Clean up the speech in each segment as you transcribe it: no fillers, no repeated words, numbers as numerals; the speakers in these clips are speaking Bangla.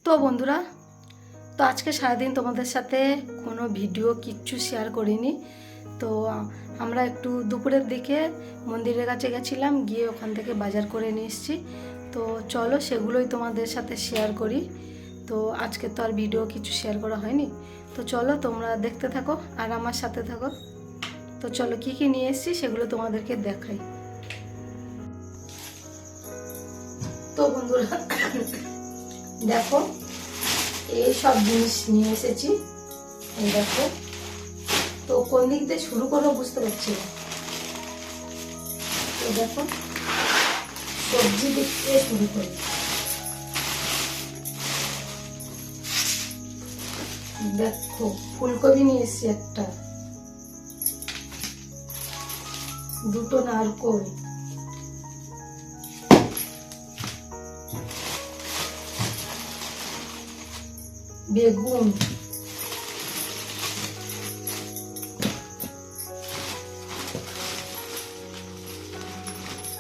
তো বন্ধুরা, তো আজকে সারাদিন তোমাদের সাথে কোনো ভিডিও কিচ্ছু শেয়ার করিনি। তো আমরা একটু দুপুরের দিকে মন্দিরের কাছে গেছিলাম, গিয়ে ওখান থেকে বাজার করে নিয়ে এসেছি। তো চলো সেগুলোই তোমাদের সাথে শেয়ার করি। তো আজকে তো আর ভিডিও কিছু শেয়ার করা হয়নি, তো চলো তোমরা দেখতে থাকো আর আমার সাথে থাকো। তো চলো কি কি নিয়ে এসেছি সেগুলো তোমাদেরকে দেখাই। তো বন্ধুরা দেখো, এই সব জিনিস নিয়ে এসেছি। এই দেখো, তো কোন দিক দিয়ে শুরু করবো বুঝতে পারছি না। তো দেখো, সবজি দিক দিয়ে শুরু করি। দেখো, ফুলকপি নিয়ে এসেছি একটা, দুটো নারকোল, বেগুন,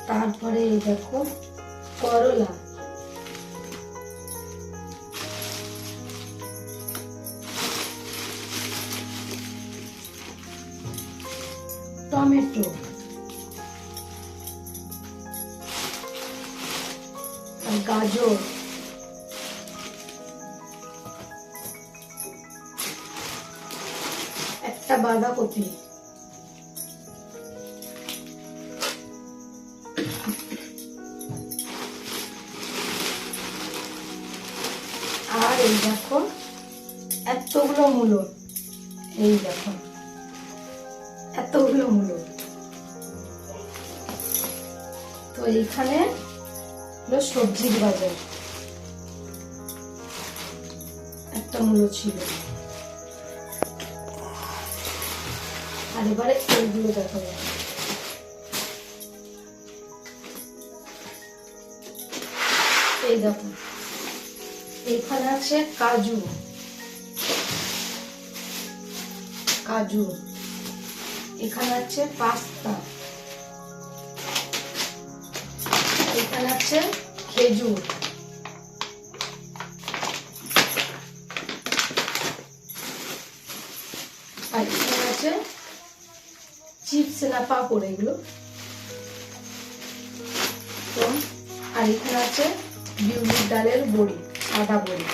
তারপরে এই দেখো করলা, টমেটো, আর গাজর, একটা বাঁধাকপি, আর এই দেখো এতগুলো মূলো। এই দেখো এতগুলো মূলো। তো এইখানে হলো সবজির বাজার, একটা মূলো ছিল। আর এবারে এইগুলো দেখা যায়। এই দেখো, এইখানে আছে কাজু, কাজু, এখানে আছে পাস্তা, এখানে আছে খেজুর, আর এখানে আছে চিপস না পাপড় এগুলো। তো আর এখানে আছে বিউলির ডালের বড়ি, সাদা বড়ি।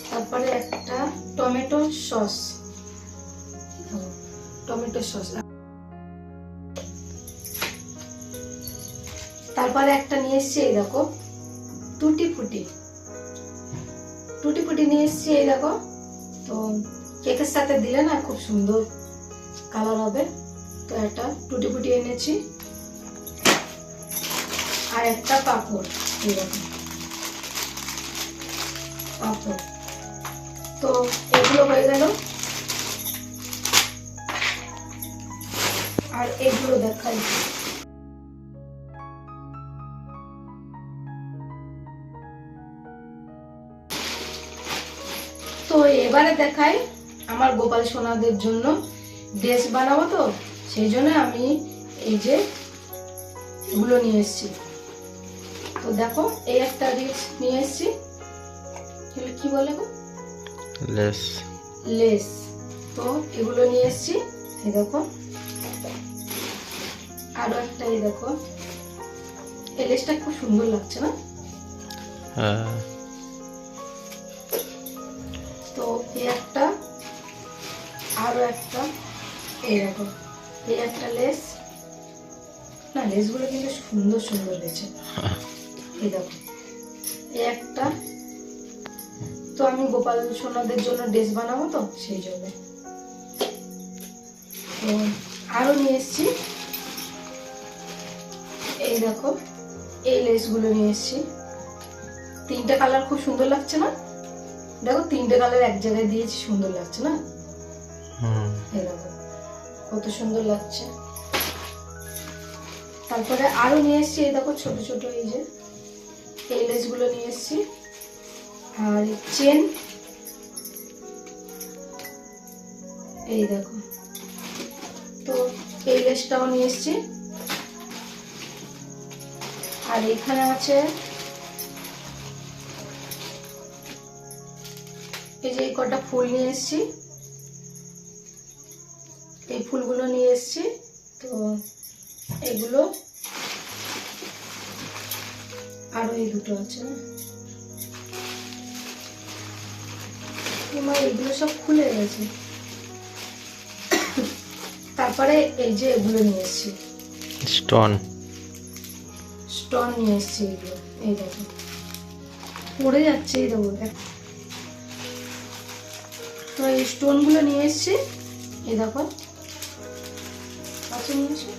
তারপরে একটা টমেটো সস, টমেটো সস। তারপরে একটা নিয়ে এসছি, এই দেখো টুটি ফুটি, টুটি ফুটি নিয়ে এসছি। এই দেখো, তো কেকের সাথে দিলে না খুব সুন্দর কালার হবে। তো একটা টুটি ফুটি এনেছি, আর একটা পাপড়। এই দেখো পাপড়। তো এগুলো হয়ে গেল। আর এগুলো দেখাই, তো এবারে দেখাই আমার গোপাল সোনাদের জন্য ড্রেস বানাবো। তো সেই জন্য আমি এই যে এগুলো নিয়ে এসেছি। তো দেখো, এই একটা ড্রেস নিয়ে এসেছি, কি বলে গো, লেস। লেস। তো এগুলো নিয়ে এসেছি। এই দেখো আরো একটা, এই দেখো এই লেসটা খুব সুন্দর লাগছে না? হ্যাঁ। তো এই একটা, আরো একটা, এই দেখো এই একটা লেস। না, লেসগুলো কিন্তু সুন্দর সুন্দর হয়েছে। এই দেখো এই একটা। তো আমি গোপাল সোনাদের জন্য ড্রেস বানাবো, তো সেই জন্য। তো আরো নিয়ে এসছি, এই দেখো এই লেসগুলো নিয়ে এসছি। তিনটে কালার খুব সুন্দর লাগছে না? দেখো তিনটে কালার এক জায়গায় দিয়েছি, সুন্দর লাগছে না? এই দেখো কত সুন্দর লাগছে। তারপরে আরো নিয়ে এসছি, এই দেখো ছোট ছোট এই যে এই লেসগুলো নিয়ে এসছি। আর চেন, এই দেখো। তো এই লেসটাও নিয়ে এসছি। আর এখানে আছে এই যে এই কটা ফুল নিয়ে এসেছি, এই ফুলগুলো নিয়ে এসেছি। তো এগুলো আরো এই দুটো আছে না, এগুলো সব খুলে গেছে। তারপরে এই যে এগুলো নিয়ে এসেছি, স্টোন নিয়ে এসেছি। এগুলো এই দেখো পড়ে যাচ্ছে, এই দেখো। তো এই স্টোনগুলো নিয়ে এসেছি, এই দেখো কাছে নিয়ে এসে,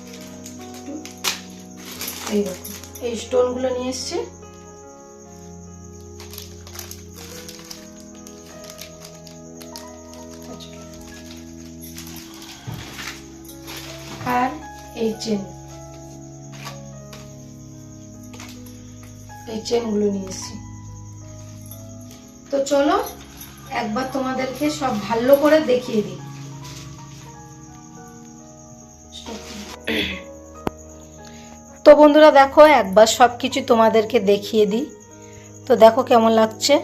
এই দেখো এই স্টোনগুলো নিয়ে এসেছি। আর এই চেনগুলো নিয়ে এসেছি। তো চলো একবার তোমাদেরকে সব ভালো করে দেখিয়ে দিই। তো বন্ধুরা দেখো একবার সব কিছু তোমাদেরকে দেখিয়ে দিই। তো দেখো কেমন লাগছে,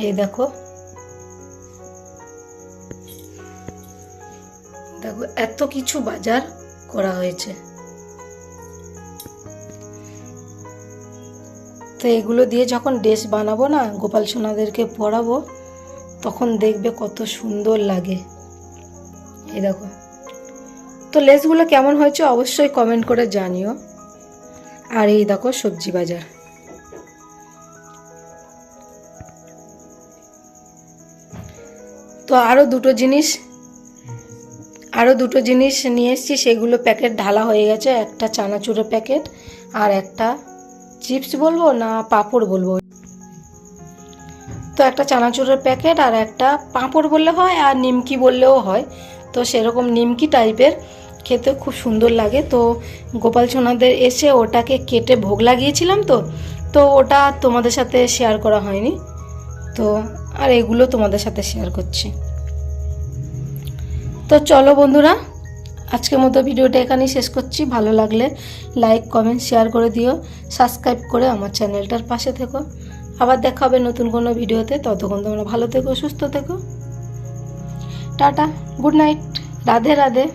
এই দেখো দেখো এত কিছু বাজার করা হয়েছে। তো এগুলো দিয়ে যখন ড্রেস বানাবো না, গোপাল সোনাদেরকে পরাবো, তখন দেখবে কত সুন্দর লাগে। এই দেখো। তো লেসগুলো কেমন হয়েছে অবশ্যই কমেন্ট করে জানিও। আর এই দেখো সবজি বাজার। তো আরও দুটো জিনিস নিয়ে এসেছি, সেগুলো প্যাকেট ঢালা হয়ে গেছে। একটা চানাচুরের প্যাকেট আর একটা চিপস বলবো না পাঁপড় বলবো। তো একটা চানাচুরের প্যাকেট আর একটা পাঁপড় বললে হয় আর নিমকি বললেও হয়। তো সেরকম নিমকি টাইপের, খেতে খুব সুন্দর লাগে। তো গোপাল সোনাদের এসে ওটাকে কেটে ভোগ লাগিয়েছিলাম। তো ওটা তোমাদের সাথে শেয়ার করা হয়নি। তো আর এগুলো তোমাদের সাথে শেয়ার করছি। তো চলো বন্ধুরা, আজকের মতো ভিডিওটা এখানেই শেষ করছি। ভালো লাগলে লাইক কমেন্ট শেয়ার করে দিও, সাবস্ক্রাইব করে আমার চ্যানেলটার পাশে থেকো। আবার দেখা হবে নতুন কোনো ভিডিওতে। ততক্ষণ তোমরা ভালো থেকো, সুস্থ থেকো। Tata, good night, Radhe Radhe.